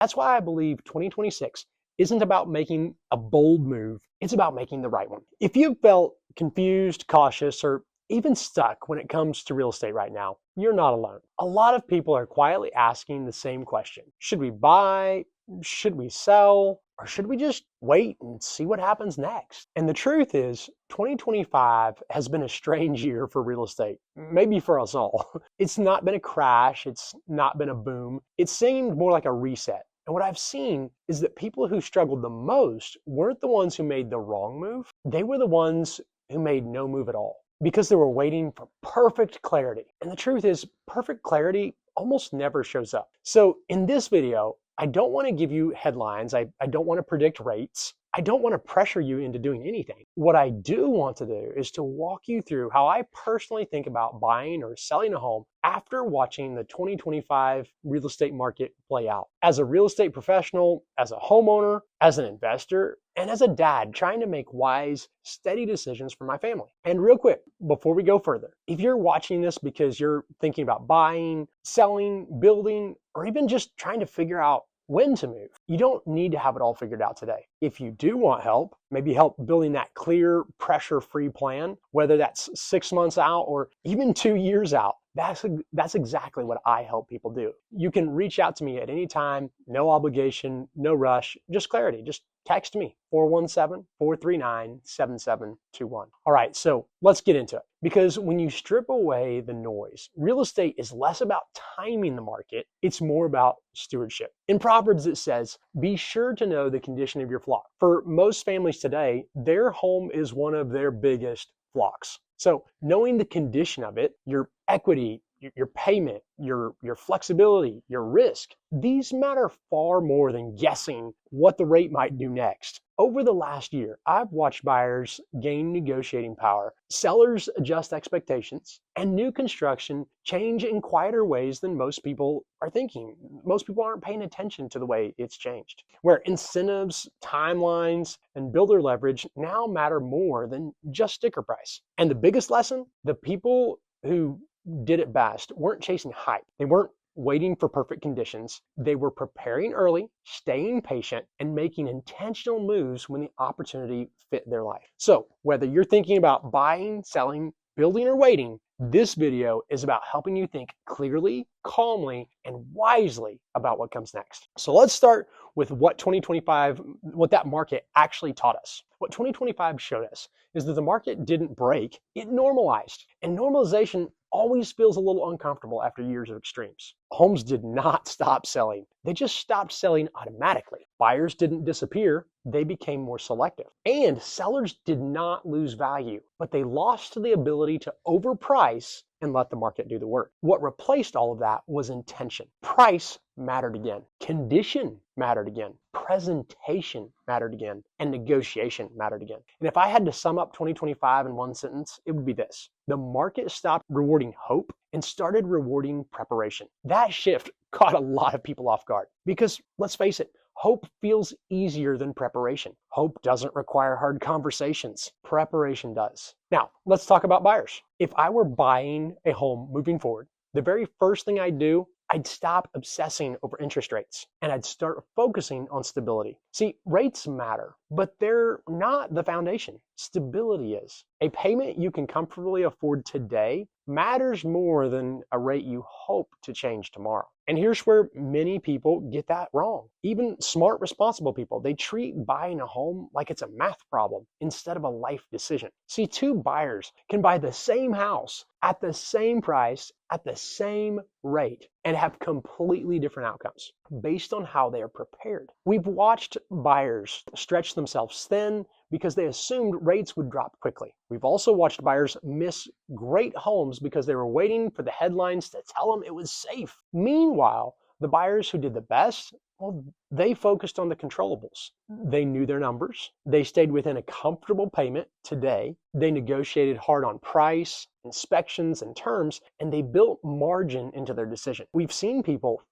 That's why I believe 2026 isn't about making a bold move, it's about making the right one. If you've felt confused, cautious, or even stuck when it comes to real estate right now, you're not alone. A lot of people are quietly asking the same question. Should we buy? Should we sell? Or should we just wait and see what happens next? And the truth is, 2025 has been a strange year for real estate, maybe for us all. It's not been a crash, it's not been a boom. It seemed more like a reset. And what I've seen is that people who struggled the most weren't the ones who made the wrong move. They were the ones who made no move at all because they were waiting for perfect clarity. And the truth is, perfect clarity almost never shows up. So in this video, I don't want to give you headlines. I don't want to predict rates. I don't want to pressure you into doing anything. What I do want to do is to walk you through how I personally think about buying or selling a home after watching the 2025 real estate market play out. As a real estate professional, as a homeowner, as an investor, and as a dad trying to make wise, steady decisions for my family. And real quick, before we go further, if you're watching this because you're thinking about buying, selling, building, or even just trying to figure out when to move, you don't need to have it all figured out today. If you do want help, maybe help building that clear, pressure-free plan, whether that's 6 months out or even 2 years out, that's exactly what I help people do. You can reach out to me at any time, no obligation, no rush, just clarity. Just text me, 417-439-7721. All right, so let's get into it. Because when you strip away the noise, real estate is less about timing the market, it's more about stewardship. In Proverbs, it says, be sure to know the condition of your flock. For most families today, their home is one of their biggest flocks. So knowing the condition of it, your equity, your payment, your flexibility, your risk, these matter far more than guessing what the rate might do next. Over the last year, I've watched buyers gain negotiating power, sellers adjust expectations, and new construction change in quieter ways than most people are thinking. Most people aren't paying attention to the way it's changed, where incentives, timelines, and builder leverage now matter more than just sticker price. And the biggest lesson, the people who did it best weren't chasing hype. They weren't waiting for perfect conditions. They were preparing early, staying patient, and making intentional moves when the opportunity fit their life. So whether you're thinking about buying, selling, building, or waiting, this video is about helping you think clearly, calmly, and wisely about what comes next. So let's start with what that market actually taught us. What 2025 showed us is that the market didn't break, it normalized. And normalization always feels a little uncomfortable after years of extremes. Homes did not stop selling. They just stopped selling automatically. Buyers didn't disappear. They became more selective. And sellers did not lose value, but they lost the ability to overprice and let the market do the work. What replaced all of that was intention. Price mattered again. Condition mattered again. Presentation mattered again. And negotiation mattered again. And if I had to sum up 2025 in one sentence, it would be this. The market stopped rewarding hope and started rewarding preparation. That shift caught a lot of people off guard because, let's face it, hope feels easier than preparation. Hope doesn't require hard conversations. Preparation does. Now, let's talk about buyers. If I were buying a home moving forward, the very first thing I'd do, I'd stop obsessing over interest rates and I'd start focusing on stability. See, rates matter, but they're not the foundation. Stability is. A payment you can comfortably afford today matters more than a rate you hope to change tomorrow. And here's where many people get that wrong. Even smart, responsible people, they treat buying a home like it's a math problem instead of a life decision. See, two buyers can buy the same house at the same price, at the same rate, and have completely different outcomes based on how they are prepared. We've watched buyers stretch themselves thin because they assumed rates would drop quickly. We've also watched buyers miss great homes because they were waiting for the headlines to tell them it was safe. Meanwhile, the buyers who did the best, well, they focused on the controllables. They knew their numbers. They stayed within a comfortable payment today. They negotiated hard on price, inspections, and terms, and they built margin into their decision. We've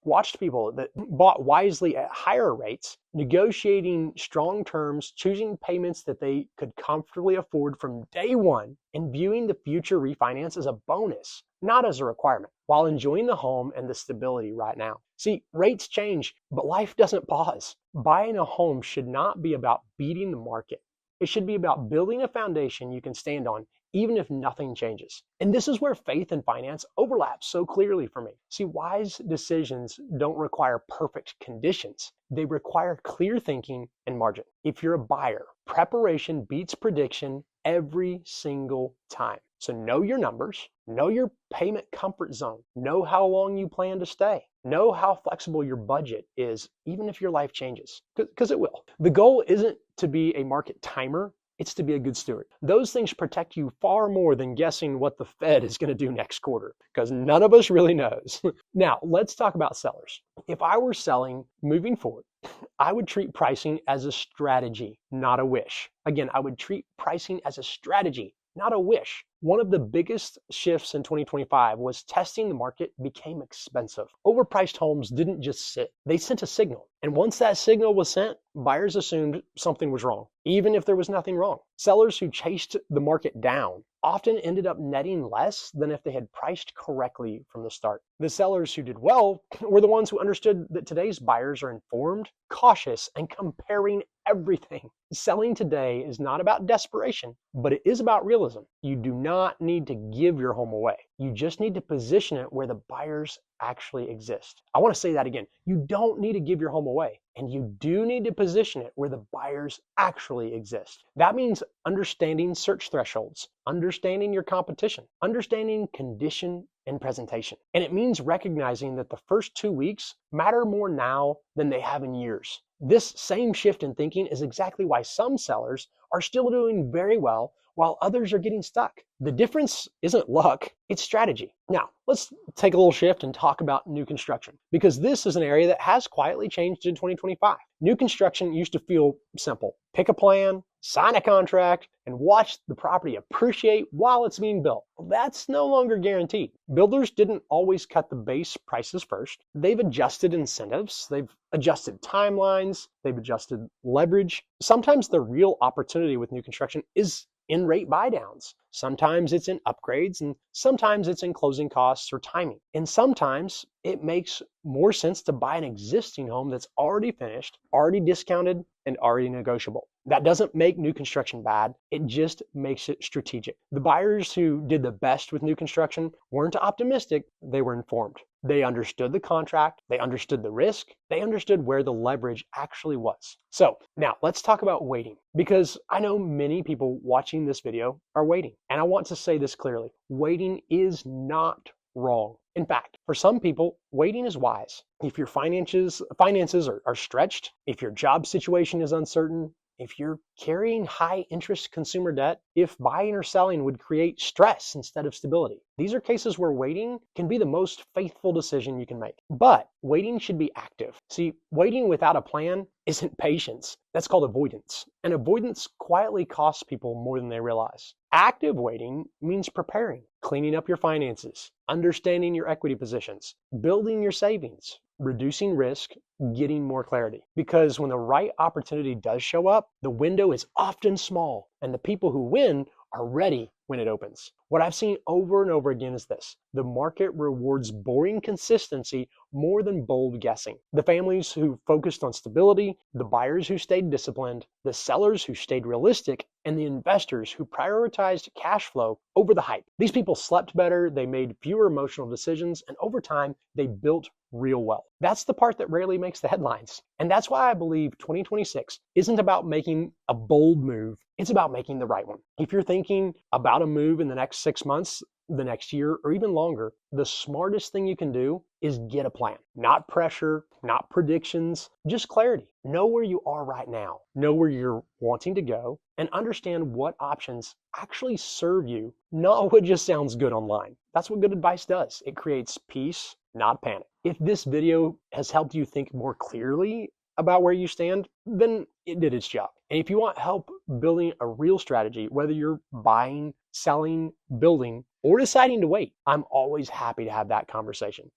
watched people that bought wisely at higher rates, negotiating strong terms, choosing payments that they could comfortably afford from day one, and viewing the future refinance as a bonus not as a requirement, while enjoying the home and the stability right now. See, rates change, but life doesn't pause. Buying a home should not be about beating the market. It should be about building a foundation you can stand on even if nothing changes. And this is where faith and finance overlap so clearly for me. See, wise decisions don't require perfect conditions. They require clear thinking and margin. If you're a buyer, preparation beats prediction every single time. So know your numbers, know your payment comfort zone, know how long you plan to stay, know how flexible your budget is, even if your life changes, because it will. The goal isn't to be a market timer. It's to be a good steward. Those things protect you far more than guessing what the Fed is going to do next quarter, because none of us really knows. Now, let's talk about sellers. If I were selling moving forward, I would treat pricing as a strategy, not a wish. Again, I would treat pricing as a strategy, not a wish. One of the biggest shifts in 2025 was testing the market became expensive. Overpriced homes didn't just sit, they sent a signal. And once that signal was sent, buyers assumed something was wrong, even if there was nothing wrong. Sellers who chased the market down often ended up netting less than if they had priced correctly from the start. The sellers who did well were the ones who understood that today's buyers are informed, cautious, and comparing everything. Selling today is not about desperation, but it is about realism. You do not need to give your home away. You just need to position it where the buyers actually exist. I want to say that again. You don't need to give your home away, and you do need to position it where the buyers actually exist. That means understanding search thresholds, understanding your competition, understanding condition and presentation. And it means recognizing that the first 2 weeks matter more now than they have in years. This same shift in thinking is exactly why some sellers are still doing very well while others are getting stuck. The difference isn't luck, it's strategy. Now, let's take a little shift and talk about new construction, because this is an area that has quietly changed in 2025. New construction used to feel simple. Pick a plan, sign a contract, and watch the property appreciate while it's being built. Well, that's no longer guaranteed. Builders didn't always cut the base prices first. They've adjusted incentives, they've adjusted timelines, they've adjusted leverage. Sometimes the real opportunity with new construction is in rate buy downs. Sometimes it's in upgrades, and sometimes it's in closing costs or timing. And sometimes it makes more sense to buy an existing home that's already finished, already discounted, and already negotiable. That doesn't make new construction bad. It just makes it strategic. The buyers who did the best with new construction weren't optimistic, they were informed. They understood the contract, they understood the risk, they understood where the leverage actually was. So now let's talk about waiting, because I know many people watching this video are waiting. And I want to say this clearly, waiting is not wrong. In fact, for some people, waiting is wise. If your finances are stretched, if your job situation is uncertain, if you're carrying high interest consumer debt, if buying or selling would create stress instead of stability. These are cases where waiting can be the most faithful decision you can make. But waiting should be active. See, waiting without a plan isn't patience. That's called avoidance. And avoidance quietly costs people more than they realize. Active waiting means preparing, cleaning up your finances, understanding your equity positions, building your savings, reducing risk, getting more clarity. Because when the right opportunity does show up, the window is often small, and the people who win are ready when it opens. What I've seen over and over again is this: the market rewards boring consistency more than bold guessing. The families who focused on stability, the buyers who stayed disciplined, the sellers who stayed realistic, and the investors who prioritized cash flow over the hype. These people slept better, they made fewer emotional decisions, and over time, they built real wealth. That's the part that rarely makes the headlines. And that's why I believe 2026 isn't about making a bold move, it's about making the right one. If you're thinking about a move in the next 6 months, the next year, or even longer, the smartest thing you can do is get a plan. Not pressure, not predictions, just clarity. Know where you are right now, know where you're wanting to go, and understand what options actually serve you, not what just sounds good online. That's what good advice does. It creates peace, not panic. If this video has helped you think more clearly about where you stand, then it did its job. And if you want help building a real strategy, whether you're buying, selling, building, or deciding to wait, I'm always happy to have that conversation.